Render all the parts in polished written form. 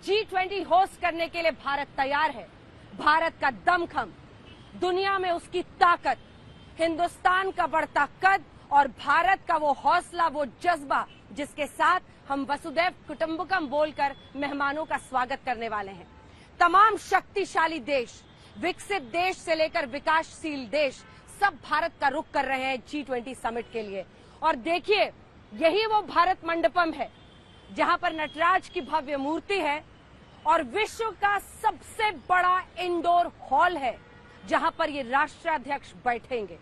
G20 host करने के लिए भारत तैयार है। भारत का दमखम, दुनिया में उसकी ताकत, हिंदुस्तान का बढ़ता कद और भारत का वो हौसला, वो जज्बा जिसके साथ हम वसुदैव कुटुंबकम बोलकर मेहमानों का स्वागत करने वाले हैं। तमाम शक्तिशाली देश, विकसित देश से लेकर विकासशील देश, सब भारत का रुख कर रहे हैं G20 समिट के लिए। और देखिए, यही वो भारत मंडपम है जहां पर नटराज की भव्य मूर्ति है और विश्व का सबसे बड़ा इंडोर हॉल है जहां पर ये राष्ट्राध्यक्ष बैठेंगे,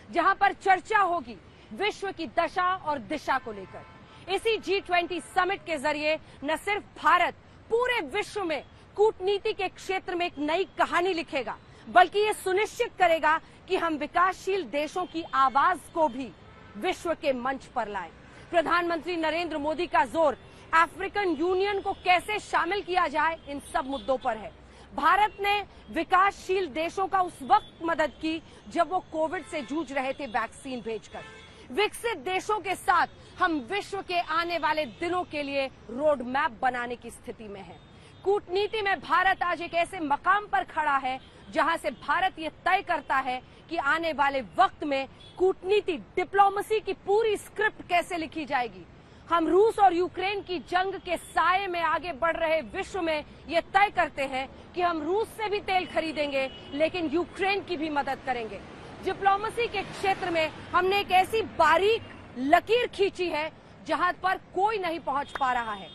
जहां पर चर्चा होगी विश्व की दशा और दिशा को लेकर। इसी G20 समिट के जरिए न सिर्फ भारत पूरे विश्व में कूटनीति के क्षेत्र में एक नई कहानी लिखेगा, बल्कि ये सुनिश्चित करेगा कि हम विकासशील देशों की आवाज को भी विश्व के मंच पर लाएं। प्रधानमंत्री नरेंद्र मोदी का जोर अफ्रीकन यूनियन को कैसे शामिल किया जाए, इन सब मुद्दों पर है। भारत ने विकासशील देशों का उस वक्त मदद की जब वो कोविड से जूझ रहे थे वैक्सीन भेजकर। विकसित देशों के साथ हम विश्व के आने वाले दिनों के लिए रोड मैप बनाने की स्थिति में है। कूटनीति में भारत आज एक ऐसे मकाम पर खड़ा है जहां से भारत ये तय करता है कि आने वाले वक्त में कूटनीति, डिप्लोमेसी की पूरी स्क्रिप्ट कैसे लिखी जाएगी। हम रूस और यूक्रेन की जंग के साये में आगे बढ़ रहे विश्व में ये तय करते हैं कि हम रूस से भी तेल खरीदेंगे, लेकिन यूक्रेन की भी मदद करेंगे। डिप्लोमेसी के क्षेत्र में हमने एक ऐसी बारीक लकीर खींची है जहां पर कोई नहीं पहुंच पा रहा है।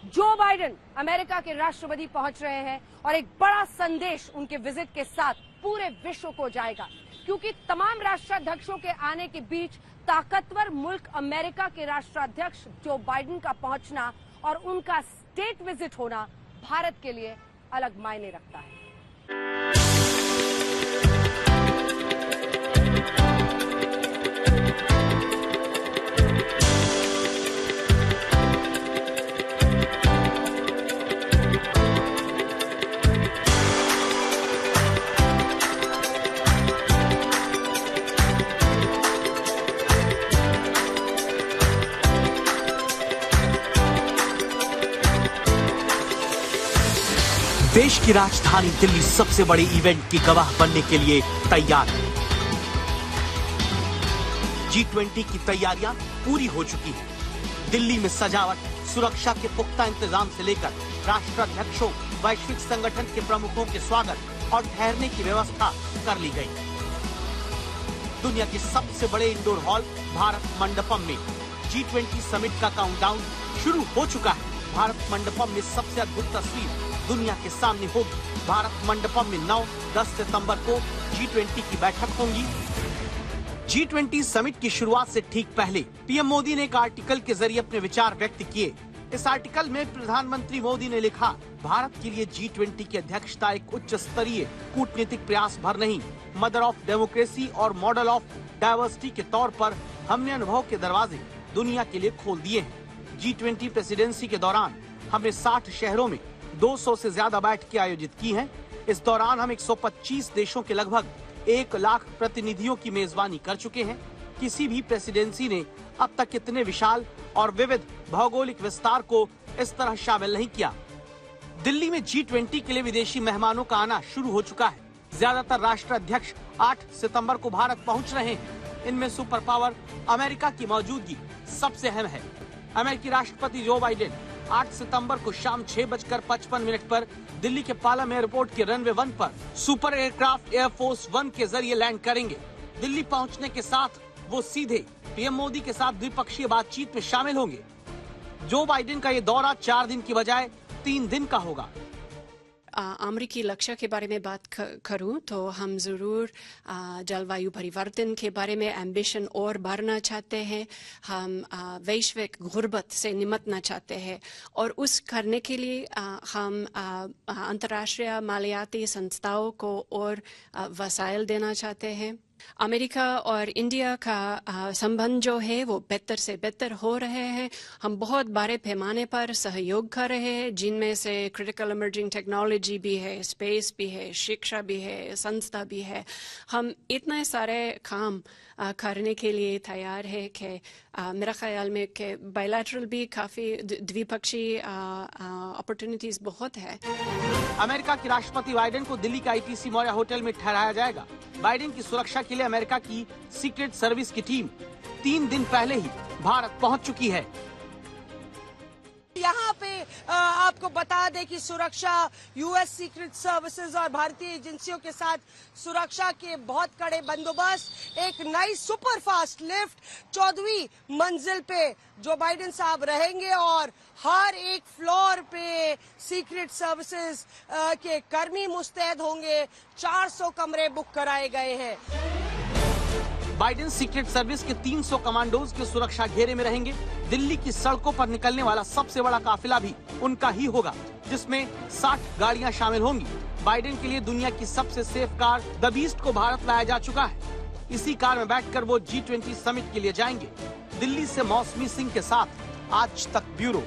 जो बाइडेन अमेरिका के राष्ट्रपति पहुंच रहे हैं और एक बड़ा संदेश उनके विजिट के साथ पूरे विश्व को जाएगा, क्योंकि तमाम राष्ट्राध्यक्षों के आने के बीच ताकतवर मुल्क अमेरिका के राष्ट्राध्यक्ष जो बाइडेन का पहुंचना और उनका स्टेट विजिट होना भारत के लिए अलग मायने रखता है। देश की राजधानी दिल्ली सबसे बड़े इवेंट की गवाह बनने के लिए तैयार है। G20 की तैयारियां पूरी हो चुकी हैं। दिल्ली में सजावट, सुरक्षा के पुख्ता इंतजाम से लेकर राष्ट्राध्यक्षों, वैश्विक संगठन के प्रमुखों के स्वागत और ठहरने की व्यवस्था कर ली गई। दुनिया के सबसे बड़े इंडोर हॉल भारत मंडपम में G20 समिट का काउंटडाउन शुरू हो चुका है। भारत मंडपम में सबसे अद्भुत तस्वीर दुनिया के सामने होगी। भारत मंडपम में 9-10 सितंबर को G20 की बैठक होंगी। G20 समिट की शुरुआत से ठीक पहले पीएम मोदी ने एक आर्टिकल के जरिए अपने विचार व्यक्त किए। इस आर्टिकल में प्रधानमंत्री मोदी ने लिखा, भारत के लिए G20 की अध्यक्षता एक उच्च स्तरीय कूटनीतिक प्रयास भर नहीं, मदर ऑफ डेमोक्रेसी और मॉडल ऑफ डाइवर्सिटी के तौर पर हमने अनुभव के दरवाजे दुनिया के लिए खोल दिए हैं। G20 प्रेसिडेंसी के दौरान हमने 60 शहरों में 200 से ज्यादा बैठकें आयोजित की हैं। इस दौरान हम 125 देशों के लगभग 1 लाख प्रतिनिधियों की मेजबानी कर चुके हैं। किसी भी प्रेसिडेंसी ने अब तक इतने विशाल और विविध भौगोलिक विस्तार को इस तरह शामिल नहीं किया। दिल्ली में G20 के लिए विदेशी मेहमानों का आना शुरू हो चुका है। ज्यादातर राष्ट्राध्यक्ष 8 सितंबर को भारत पहुंच रहे हैं। इनमें सुपर पावर अमेरिका की मौजूदगी सबसे अहम है। अमेरिकी राष्ट्रपति जो बाइडेन 8 सितंबर को शाम 6:55 पर दिल्ली के पालम एयरपोर्ट के रनवे 1 पर सुपर एयरक्राफ्ट एयरफोर्स 1 के जरिए लैंड करेंगे। दिल्ली पहुंचने के साथ वो सीधे पीएम मोदी के साथ द्विपक्षीय बातचीत में शामिल होंगे। जो बाइडेन का ये दौरा 4 दिन की बजाय 3 दिन का होगा। अमेरिकी लक्ष्य के बारे में बात करूं तो हम ज़रूर जलवायु परिवर्तन के बारे में एम्बिशन और बढ़ना चाहते हैं। हम वैश्विक गुर्बत से निपटना चाहते हैं और उस करने के लिए हम अंतर्राष्ट्रीय मालियाती संस्थाओं को और वसाइल देना चाहते हैं। अमेरिका और इंडिया का संबंध जो है वो बेहतर से बेहतर हो रहे हैं। हम बहुत बड़े पैमाने पर सहयोग कर रहे हैं, जिनमें से क्रिटिकल इमर्जिंग टेक्नोलॉजी भी है, स्पेस भी है, शिक्षा भी है, संस्था भी है। हम इतने सारे काम करने के लिए तैयार है कि मेरा ख्याल में कि बायलैटरल भी काफ़ी द्विपक्षीय अपॉर्चुनिटीज़ बहुत है। अमेरिका के राष्ट्रपति बाइडेन को दिल्ली के आईटीसी मौर्य होटल में ठहराया जाएगा। बाइडेन की सुरक्षा के लिए अमेरिका की सीक्रेट सर्विस की टीम 3 दिन पहले ही भारत पहुंच चुकी है। यहाँ पे आपको बता दें कि सुरक्षा यूएस सीक्रेट सर्विसेज और भारतीय एजेंसियों के साथ सुरक्षा के बहुत कड़े बंदोबस्त, एक नई सुपर फास्ट लिफ्ट 14वीं मंजिल पे जो बाइडेन साहब रहेंगे और हर एक फ्लोर पे सीक्रेट सर्विसेज के कर्मी मुस्तैद होंगे। 400 कमरे बुक कराए गए हैं। बाइडेन सीक्रेट सर्विस के 300 कमांडोज के सुरक्षा घेरे में रहेंगे। दिल्ली की सड़कों पर निकलने वाला सबसे बड़ा काफिला भी उनका ही होगा, जिसमें 60 गाड़ियां शामिल होंगी। बाइडेन के लिए दुनिया की सबसे सेफ कार द बीस्ट को भारत लाया जा चुका है। इसी कार में बैठकर वो G20 समिट के लिए जाएंगे। दिल्ली से मौसमी सिंह के साथ आज तक ब्यूरो।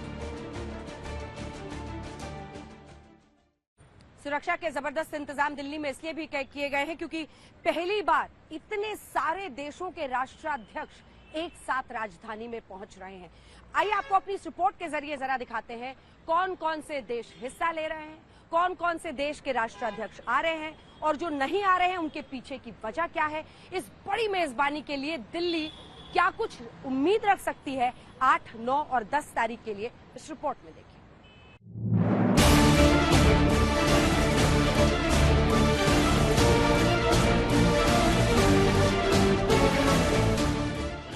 सुरक्षा के जबरदस्त इंतजाम दिल्ली में इसलिए भी किए गए हैं क्योंकि पहली बार इतने सारे देशों के राष्ट्राध्यक्ष एक साथ राजधानी में पहुंच रहे हैं। आइए आपको अपनी इस रिपोर्ट के जरिए जरा दिखाते हैं कौन कौन से देश हिस्सा ले रहे हैं, कौन कौन से देश के राष्ट्राध्यक्ष आ रहे हैं और जो नहीं आ रहे हैं उनके पीछे की वजह क्या है। इस बड़ी मेजबानी के लिए दिल्ली क्या कुछ उम्मीद रख सकती है 8, 9 और 10 तारीख के लिए, इस रिपोर्ट में देखिए।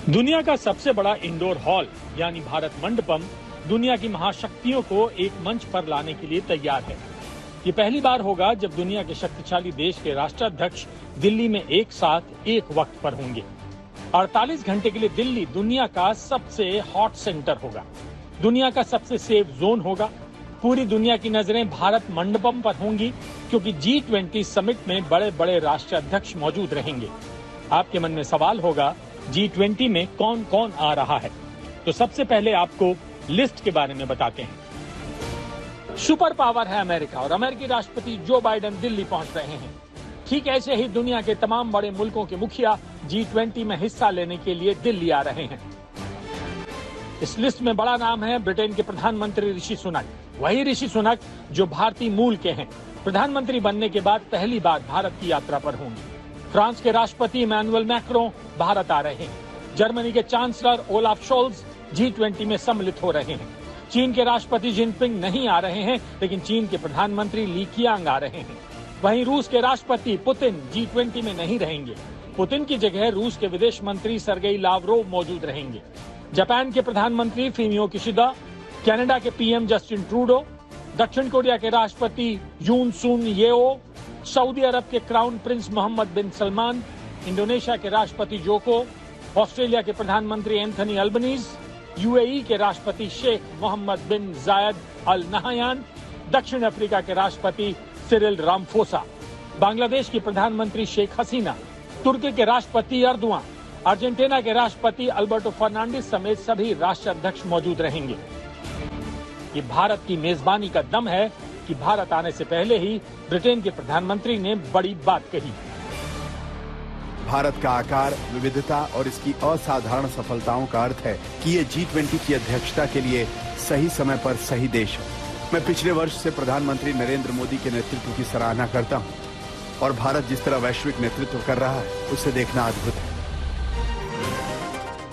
दुनिया का सबसे बड़ा इंडोर हॉल यानी भारत मंडपम दुनिया की महाशक्तियों को एक मंच पर लाने के लिए तैयार है। ये पहली बार होगा जब दुनिया के शक्तिशाली देश के राष्ट्राध्यक्ष दिल्ली में एक साथ एक वक्त पर होंगे। 48 घंटे के लिए दिल्ली दुनिया का सबसे हॉट सेंटर होगा, दुनिया का सबसे सेफ जोन होगा। पूरी दुनिया की नजरें भारत मंडपम पर होंगी क्योंकि G20 समिट में बड़े बड़े राष्ट्राध्यक्ष मौजूद रहेंगे। आपके मन में सवाल होगा G20 में कौन कौन आ रहा है, तो सबसे पहले आपको लिस्ट के बारे में बताते हैं। सुपर पावर है अमेरिका और अमेरिकी राष्ट्रपति जो बाइडेन दिल्ली पहुंच रहे हैं। ठीक ऐसे ही दुनिया के तमाम बड़े मुल्कों के मुखिया G20 में हिस्सा लेने के लिए दिल्ली आ रहे हैं। इस लिस्ट में बड़ा नाम है ब्रिटेन के प्रधानमंत्री ऋषि सुनक। वही ऋषि सुनक जो भारतीय मूल के हैं, प्रधानमंत्री बनने के बाद पहली बार भारत की यात्रा पर होंगे। फ्रांस के राष्ट्रपति इमैनुअल मैक्रों भारत आ रहे हैं। जर्मनी के चांसलर ओलाफ शोल्ज G20 में सम्मिलित हो रहे हैं। चीन के राष्ट्रपति जिनपिंग नहीं आ रहे हैं, लेकिन चीन के प्रधानमंत्री ली कियांग आ रहे हैं। वहीं रूस के राष्ट्रपति पुतिन G20 में नहीं रहेंगे। पुतिन की जगह रूस के विदेश मंत्री सर्गेई लावरोव मौजूद रहेंगे। जापान के प्रधानमंत्री फूमियो किशिदा, कनाडा के पीएम जस्टिन ट्रूडो, दक्षिण कोरिया के राष्ट्रपति यून सुन येओ, सऊदी अरब के क्राउन प्रिंस मोहम्मद बिन सलमान, इंडोनेशिया के राष्ट्रपति जोको, ऑस्ट्रेलिया के प्रधानमंत्री एंथनी अल्बनीज, यूएई के राष्ट्रपति शेख मोहम्मद बिन जायद अल नहयान, दक्षिण अफ्रीका के राष्ट्रपति सिरिल रामफोसा, बांग्लादेश की प्रधानमंत्री शेख हसीना, तुर्की के राष्ट्रपति अर्दुआन, अर्जेंटीना के राष्ट्रपति अल्बर्टो फर्नांडिस समेत सभी राष्ट्राध्यक्ष मौजूद रहेंगे। ये भारत की मेजबानी का दम है कि भारत आने से पहले ही ब्रिटेन के प्रधानमंत्री ने बड़ी बात कही। भारत का आकार, विविधता और इसकी असाधारण सफलताओं का अर्थ है कि ये G20 की अध्यक्षता के लिए सही समय पर सही देश है। मैं पिछले वर्ष से प्रधानमंत्री नरेंद्र मोदी के नेतृत्व की सराहना करता हूँ और भारत जिस तरह वैश्विक नेतृत्व कर रहा है उसे देखना अद्भुत है।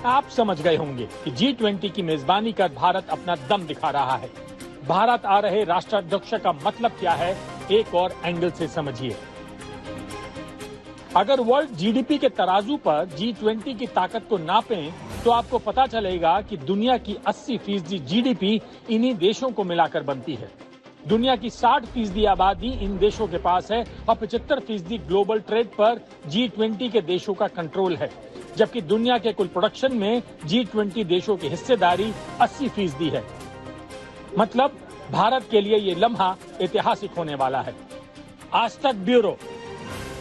आप समझ गए होंगे कि G20 की मेजबानी कर भारत अपना दम दिखा रहा है। भारत आ रहे राष्ट्राध्यक्ष का मतलब क्या है, एक और एंगल से समझिए। अगर वर्ल्ड जीडीपी के तराजू पर G20 की ताकत को नापें तो आपको पता चलेगा कि दुनिया की 80% जीडीपी इन्हीं देशों को मिलाकर बनती है। दुनिया की 60% आबादी इन देशों के पास है और 75% ग्लोबल ट्रेड पर G20 के देशों का कंट्रोल है, जबकि दुनिया के कुल प्रोडक्शन में G20 देशों की हिस्सेदारी 80% है। मतलब भारत के लिए ये लम्हा ऐतिहासिक होने वाला है। आज तक ब्यूरो।